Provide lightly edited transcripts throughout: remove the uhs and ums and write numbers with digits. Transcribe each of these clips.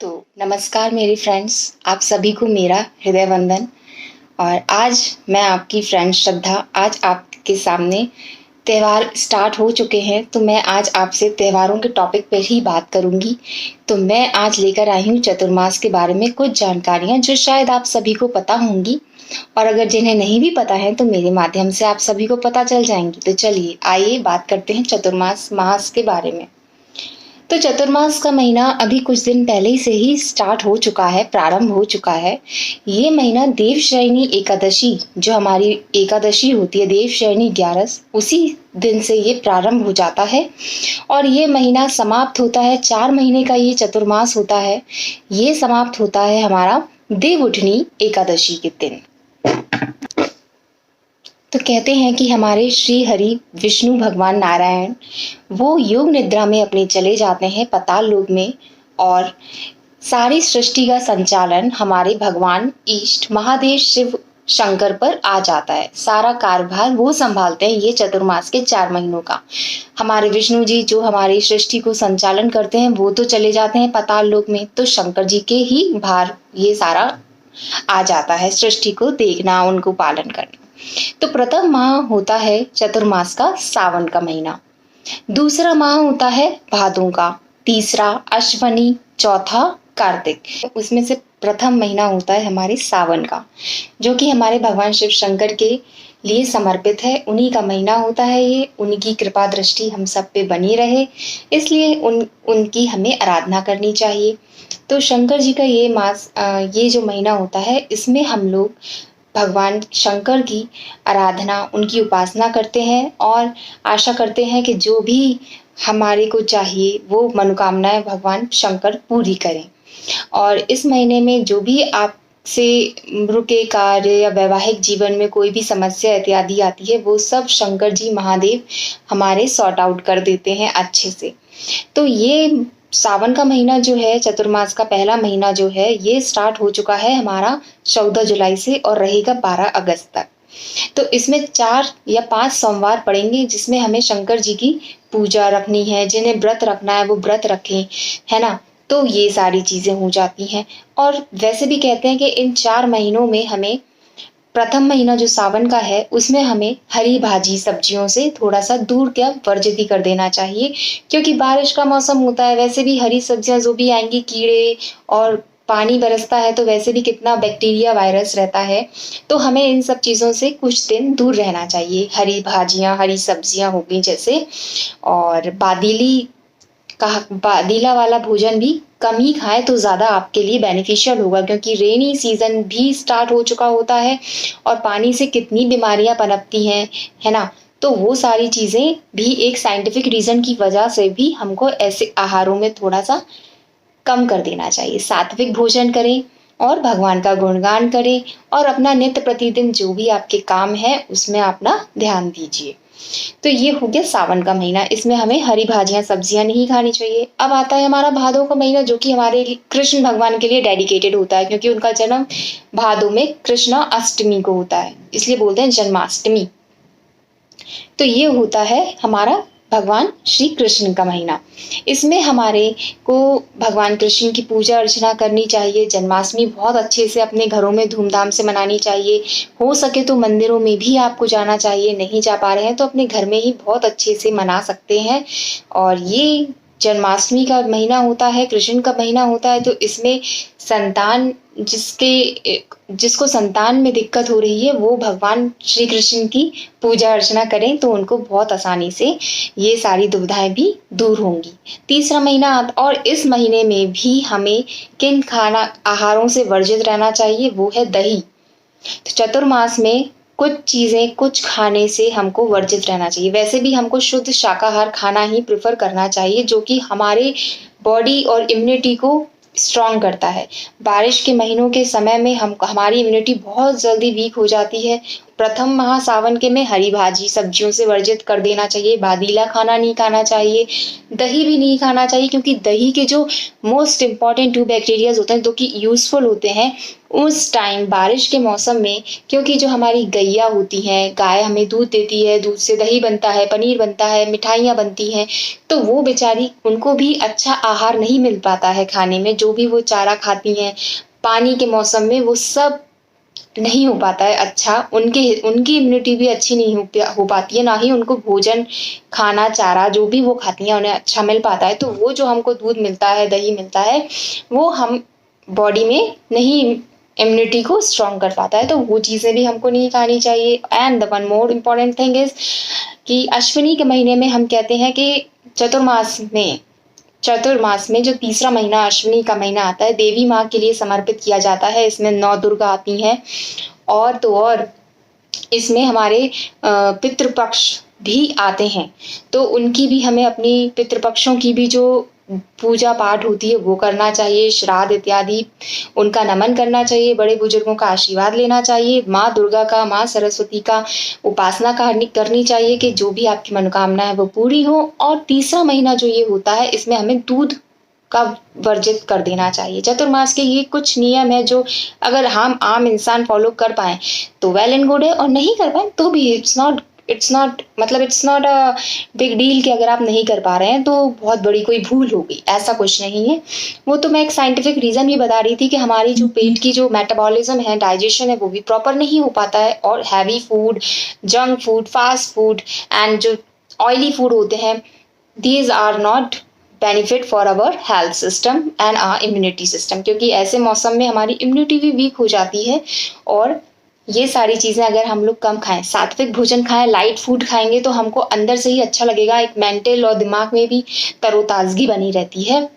तो नमस्कार मेरे फ्रेंड्स, आप सभी को मेरा हृदय वंदन। और आज मैं आपकी फ्रेंड श्रद्धा आज आपके सामने त्योहार स्टार्ट हो चुके हैं, तो मैं आज आपसे त्योहारों के टॉपिक पर ही बात करूंगी। तो मैं आज लेकर आई हूँ चतुर्मास के बारे में कुछ जानकारियां जो शायद आप सभी को पता होंगी, और अगर जिन्हें नहीं भी पता है तो मेरे माध्यम से आप सभी को पता चल जाएंगी। तो चलिए आइए बात करते हैं चतुर्मास मास के बारे में। तो चतुर्मास का महीना अभी कुछ दिन पहले से ही स्टार्ट हो चुका है, प्रारंभ हो चुका है। ये महीना देवशयनी एकादशी, जो हमारी एकादशी होती है देवशयनी 11, उसी दिन से ये प्रारंभ हो जाता है और ये महीना समाप्त होता है। 4 महीने का ये चतुर्मास होता है। ये समाप्त होता है हमारा देवउठनी एकादशी के दिन। तो कहते हैं कि हमारे श्री हरि विष्णु भगवान नारायण वो योग निद्रा में अपने चले जाते हैं पाताल लोक में, और सारी सृष्टि का संचालन हमारे भगवान इष्ट महादेव शिव शंकर पर आ जाता है। सारा कार्यभार वो संभालते हैं ये चतुर्मास के 4 महीनों का। हमारे विष्णु जी जो हमारी सृष्टि को संचालन करते हैं वो तो चले जाते हैं पाताल लोक में, तो शंकर जी के ही भार ये सारा आ जाता है, सृष्टि को देखना, उनको पालन करना। तो प्रथम माह होता है चतुर्मास का सावन का महीना, दूसरा माह होता है भादों का, तीसरा अश्वनी, चौथा कार्तिक। उसमें से प्रथम महीना होता है हमारे सावन का, जो कि हमारे भगवान शिव शंकर के लिए समर्पित है। उन्हीं का महीना होता है ये। उनकी कृपा दृष्टि हम सब पे बनी रहे, इसलिए उनकी हमें आराधना करनी चाहिए। तो शंकर जी का ये जो महीना होता है, इसमें हम लोग भगवान शंकर की आराधना, उनकी उपासना करते हैं और आशा करते हैं कि जो भी हमारे को चाहिए वो मनोकामनाएं भगवान शंकर पूरी करें। और इस महीने में जो भी आपसे रुके कार्य या वैवाहिक जीवन में कोई भी समस्या इत्यादि आती है, वो सब शंकर जी महादेव हमारे सॉर्ट आउट कर देते हैं अच्छे से। तो ये सावन का महीना जो है, चतुर्मास का पहला महीना जो है, ये स्टार्ट हो चुका है हमारा 14 जुलाई से और रहेगा 12 अगस्त तक। तो इसमें 4 या 5 सोमवार पड़ेंगे जिसमें हमें शंकर जी की पूजा रखनी है। जिन्हें व्रत रखना है वो व्रत रखें, है ना। तो ये सारी चीजें हो जाती हैं। और वैसे भी कहते हैं कि इन 4 महीनों में हमें, प्रथम महीना जो सावन का है उसमें हमें हरी भाजी सब्जियों से थोड़ा सा दूर क्या वर्जित ही कर देना चाहिए, क्योंकि बारिश का मौसम होता है। वैसे भी हरी सब्जियां जो भी आएंगी, कीड़े, और पानी बरसता है तो वैसे भी कितना बैक्टीरिया वायरस रहता है, तो हमें इन सब चीजों से कुछ दिन दूर रहना चाहिए। हरी भाजियां, हरी सब्जियां हो गई जैसे, और बादीला वाला भोजन भी कम ही खाएं तो ज्यादा आपके लिए बेनिफिशियल होगा, क्योंकि रेनी सीजन भी स्टार्ट हो चुका होता है और पानी से कितनी बीमारियां पनपती हैं, है ना। तो वो सारी चीजें भी एक साइंटिफिक रीजन की वजह से भी हमको ऐसे आहारों में थोड़ा सा कम कर देना चाहिए। सात्विक भोजन करें और भगवान का गुणगान करें और अपना नित्य प्रतिदिन जो भी आपके काम है उसमें अपना ध्यान दीजिए। तो ये हो गया सावन का महीना। इसमें हमें हरी भाजियां सब्जियां नहीं खानी चाहिए। अब आता है हमारा भादों का महीना, जो कि हमारे कृष्ण भगवान के लिए डेडिकेटेड होता है, क्योंकि उनका जन्म भादों में कृष्णा अष्टमी को होता है, इसलिए बोलते हैं जन्माष्टमी। तो ये होता है हमारा भगवान श्री कृष्ण का महीना। इसमें हमारे को भगवान कृष्ण की पूजा अर्चना करनी चाहिए। जन्माष्टमी बहुत अच्छे से अपने घरों में धूमधाम से मनानी चाहिए। हो सके तो मंदिरों में भी आपको जाना चाहिए, नहीं जा पा रहे हैं तो अपने घर में ही बहुत अच्छे से मना सकते हैं। और ये जन्माष्टमी का महीना होता है, कृष्ण का महीना होता है, तो इसमें संतान जिसको संतान में दिक्कत हो रही है वो भगवान श्री कृष्ण की पूजा अर्चना करें तो उनको बहुत आसानी से ये सारी दुविधाएं भी दूर होंगी। तीसरा महीना, और इस महीने में भी हमें किन आहारों से वर्जित रहना चाहिए, वो है दही। तो चतुर्मास में कुछ चीजें, कुछ खाने से हमको वर्जित रहना चाहिए। वैसे भी हमको शुद्ध शाकाहार खाना ही प्रेफर करना चाहिए, जो कि हमारे बॉडी और इम्यूनिटी को स्ट्रॉन्ग करता है। बारिश के महीनों के समय में हमारी इम्यूनिटी बहुत जल्दी वीक हो जाती है, प्रथम महासावन के में हरी भाजी सब्जियों से वर्जित कर देना चाहिए, बादीला खाना नहीं खाना चाहिए, दही भी नहीं खाना चाहिए, क्योंकि दही के जो मोस्ट इम्पॉर्टेंट 2 बैक्टीरियाज होते हैं जो कि यूजफुल होते हैं उस टाइम बारिश के मौसम में, क्योंकि जो हमारी गैया होती हैं, गाय हमें दूध देती है, दूध से दही बनता है, पनीर बनता है, मिठाइयाँ बनती हैं, तो वो बेचारी उनको भी अच्छा आहार नहीं मिल पाता है खाने में, जो भी वो चारा खाती हैं पानी के मौसम में वो सब नहीं हो पाता है अच्छा, उनकी इम्यूनिटी भी अच्छी नहीं हो पाती है, ना ही उनको भोजन खाना चारा जो भी वो खाती हैं उन्हें अच्छा मिल पाता है। तो वो जो हमको दूध मिलता है, दही मिलता है, वो हम बॉडी में नहीं इम्यूनिटी को स्ट्रॉन्ग कर पाता है, तो वो चीज़ें भी हमको नहीं खानी चाहिए। And the one more important thing is कि अश्विनी के महीने में हम कहते हैं कि चतुर्मास में जो तीसरा महीना अश्विनी का महीना आता है देवी माँ के लिए समर्पित किया जाता है। इसमें 9 दुर्गा आती हैं और तो और इसमें हमारे पितृपक्ष भी आते हैं, तो उनकी भी हमें अपनी पितृपक्षों की भी जो पूजा पाठ होती है वो करना चाहिए, श्राद्ध इत्यादि उनका नमन करना चाहिए, बड़े बुजुर्गों का आशीर्वाद लेना चाहिए, माँ दुर्गा का, माँ सरस्वती का उपासना करनी चाहिए कि जो भी आपकी मनोकामना है वो पूरी हो। और तीसरा महीना जो ये होता है इसमें हमें दूध का वर्जित कर देना चाहिए। चतुर्मास के ये कुछ नियम है जो अगर हम आम इंसान फॉलो कर पाए तो वेल एंड गुड है, और नहीं कर पाए तो भी it's not a big deal कि अगर आप नहीं कर पा रहे हैं तो बहुत बड़ी कोई भूल हो गई, ऐसा कुछ नहीं है। वो तो मैं एक साइंटिफिक रीजन भी बता रही थी कि हमारी जो पेट की जो मेटाबॉलिज्म है, डाइजेशन है, वो भी प्रॉपर नहीं हो पाता है, और heavy food, junk food, fast food and जो ऑयली फूड होते हैं, these are not benefit for our health system and our immunity system, क्योंकि ऐसे मौसम में हमारी इम्यूनिटी भी वीक हो जाती है। और ये सारी चीज़ें अगर हम लोग कम खाएं, सात्विक भोजन खाएं, लाइट फूड खाएंगे तो हमको अंदर से ही अच्छा लगेगा, एक मेंटल और दिमाग में भी तरोताजगी बनी रहती है।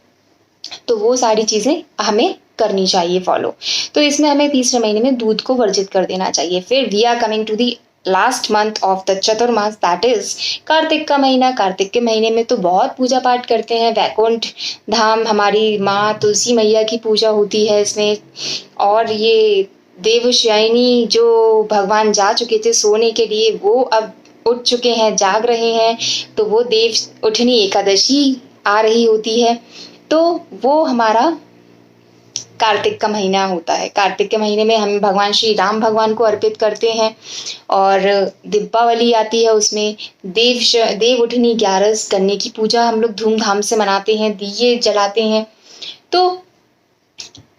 तो वो सारी चीज़ें हमें करनी चाहिए फॉलो। तो इसमें हमें तीसरे महीने में दूध को वर्जित कर देना चाहिए। फिर we are coming to the last month of the Chaturmas, that is Kartik का महीना। कार्तिक के महीने में तो बहुत पूजा पाठ करते हैं, वैकुंठ धाम हमारी माँ तुलसी मैया की पूजा होती है इसमें, और ये देवशयनी जो भगवान जा चुके थे सोने के लिए वो अब उठ चुके हैं, जाग रहे हैं, तो वो देव उठनी एकादशी आ रही होती है। तो वो हमारा कार्तिक का महीना होता है। कार्तिक के महीने में हम भगवान श्री राम भगवान को अर्पित करते हैं, और दीपावली आती है, उसमें देव उठनी 11 करने की पूजा हम लोग धूमधाम से मनाते हैं, दिए जलाते हैं। तो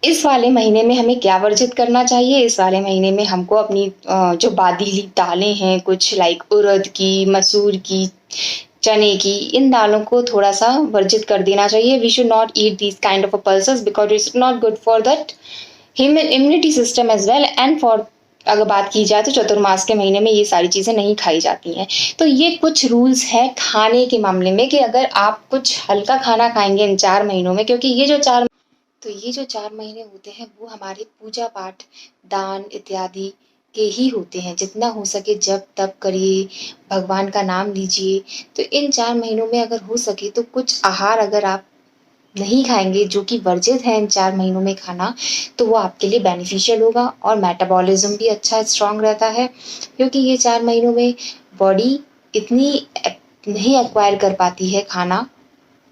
इस वाले महीने में हमें क्या वर्जित करना चाहिए? इस वाले महीने में हमको अपनी जो बादीली दालें हैं, कुछ लाइक उड़द की, मसूर की, चने की, इन दालों को थोड़ा सा वर्जित कर देना चाहिए। We should not eat these kind of pulses because it's not good for that immunity system as well and for, अगर बात की जाए तो चतुर्मास के महीने में ये सारी चीज़ें नहीं खाई जाती हैं। तो ये कुछ रूल्स है खाने के मामले में कि अगर आप कुछ हल्का खाना खाएंगे इन 4 महीनों में, क्योंकि ये जो 4 महीने होते हैं वो हमारे पूजा पाठ, दान इत्यादि के ही होते हैं। जितना हो सके जप तप करिए, भगवान का नाम लीजिए। तो इन 4 महीनों में अगर हो सके तो कुछ आहार अगर आप नहीं खाएंगे जो कि वर्जित है इन 4 महीनों में खाना, तो वो आपके लिए बेनिफिशियल होगा, और मेटाबॉलिज्म भी अच्छा स्ट्रांग रहता है, क्योंकि ये 4 महीनों में बॉडी इतनी नहीं एक्वायर कर पाती है खाना,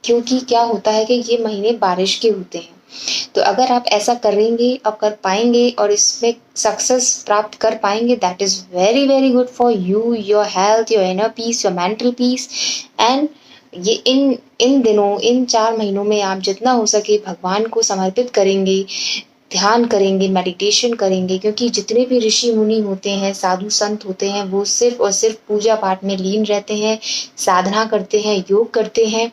क्योंकि क्या होता है कि ये महीने बारिश के होते हैं। तो अगर आप ऐसा करेंगे और कर पाएंगे और इसमें सक्सेस प्राप्त कर पाएंगे, that is very very good for you, your health, your inner peace, your mental peace. And ये इन दिनों, इन 4 महीनों में आप जितना हो सके भगवान को समर्पित करेंगे, ध्यान करेंगे, मेडिटेशन करेंगे, क्योंकि जितने भी ऋषि मुनि होते हैं, साधु संत होते हैं, वो सिर्फ और सिर्फ पूजा पाठ में लीन रहते हैं, साधना करते हैं, योग करते हैं।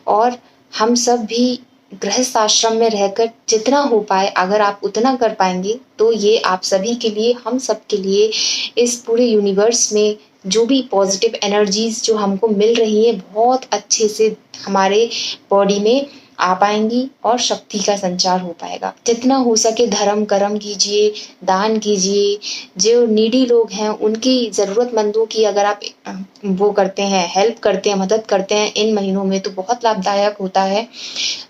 और हम सब भी गृहस्थ आश्रम में रहकर जितना हो पाए अगर आप उतना कर पाएंगे तो ये आप सभी के लिए, हम सब के लिए, इस पूरे यूनिवर्स में जो भी पॉजिटिव एनर्जीज जो हमको मिल रही है बहुत अच्छे से हमारे बॉडी में आ पाएंगी और शक्ति का संचार हो पाएगा। जितना हो सके धर्म कर्म कीजिए, दान कीजिए, जो नीडी लोग हैं उनकी ज़रूरतमंदों की अगर आप वो करते हैं, हेल्प करते हैं, मदद करते हैं इन महीनों में, तो बहुत लाभदायक होता है।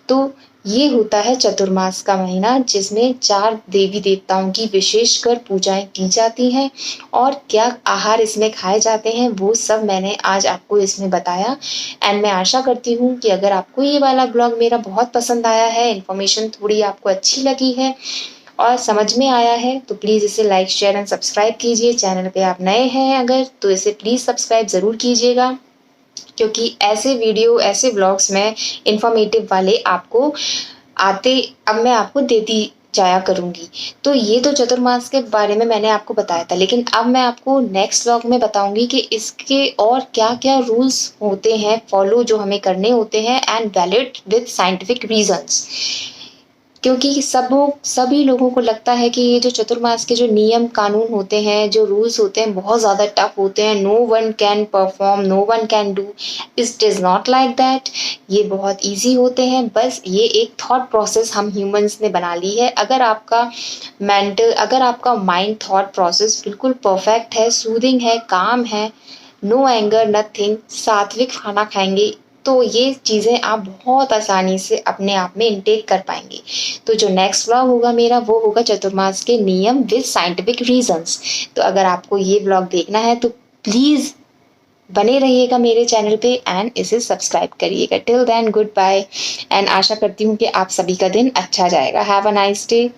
तो ये होता है चतुर्मास का महीना, जिसमें 4 देवी देवताओं की विशेषकर पूजाएं की जाती हैं और क्या आहार इसमें खाए जाते हैं वो सब मैंने आज आपको इसमें बताया। एंड मैं आशा करती हूँ कि अगर आपको ये वाला ब्लॉग मेरा बहुत पसंद आया है, इन्फॉर्मेशन थोड़ी आपको अच्छी लगी है और समझ में आया है, तो प्लीज़ इसे लाइक शेयर एंड सब्सक्राइब कीजिए। चैनल पे आप नए हैं अगर, तो इसे प्लीज़ सब्सक्राइब ज़रूर कीजिएगा, क्योंकि ऐसे वीडियो, ऐसे व्लॉग्स में इन्फॉर्मेटिव वाले आपको आते अब मैं आपको देती जाया करूँगी। तो ये तो चतुर्मास के बारे में मैंने आपको बताया था, लेकिन अब मैं आपको नेक्स्ट व्लॉग में बताऊँगी कि इसके और क्या-क्या रूल्स होते हैं फॉलो, जो हमें करने होते हैं and valid with scientific reasons. क्योंकि सभी लोगों को लगता है कि ये जो चतुर्मास के जो नियम कानून होते हैं, जो रूल्स होते हैं, बहुत ज़्यादा टफ होते हैं, no one can perform, no one can do. It is not like that. ये बहुत ईजी होते हैं, बस ये एक थॉट प्रोसेस हम ह्यूमंस ने बना ली है। अगर आपका माइंड थॉट प्रोसेस बिल्कुल परफेक्ट है, सूदिंग है, काम है, नो एंगर, नथिंग, सात्विक खाना खाएंगे, तो ये चीज़ें आप बहुत आसानी से अपने आप में इनटेक कर पाएंगे। तो जो नेक्स्ट व्लॉग होगा मेरा, वो होगा चतुर्मास के नियम विद साइंटिफिक रीजंस। तो अगर आपको ये व्लॉग देखना है तो प्लीज़ बने रहिएगा मेरे चैनल पे एंड इसे सब्सक्राइब करिएगा। Till then good bye, and आशा करती हूँ कि आप सभी का दिन अच्छा जाएगा। Have a nice day.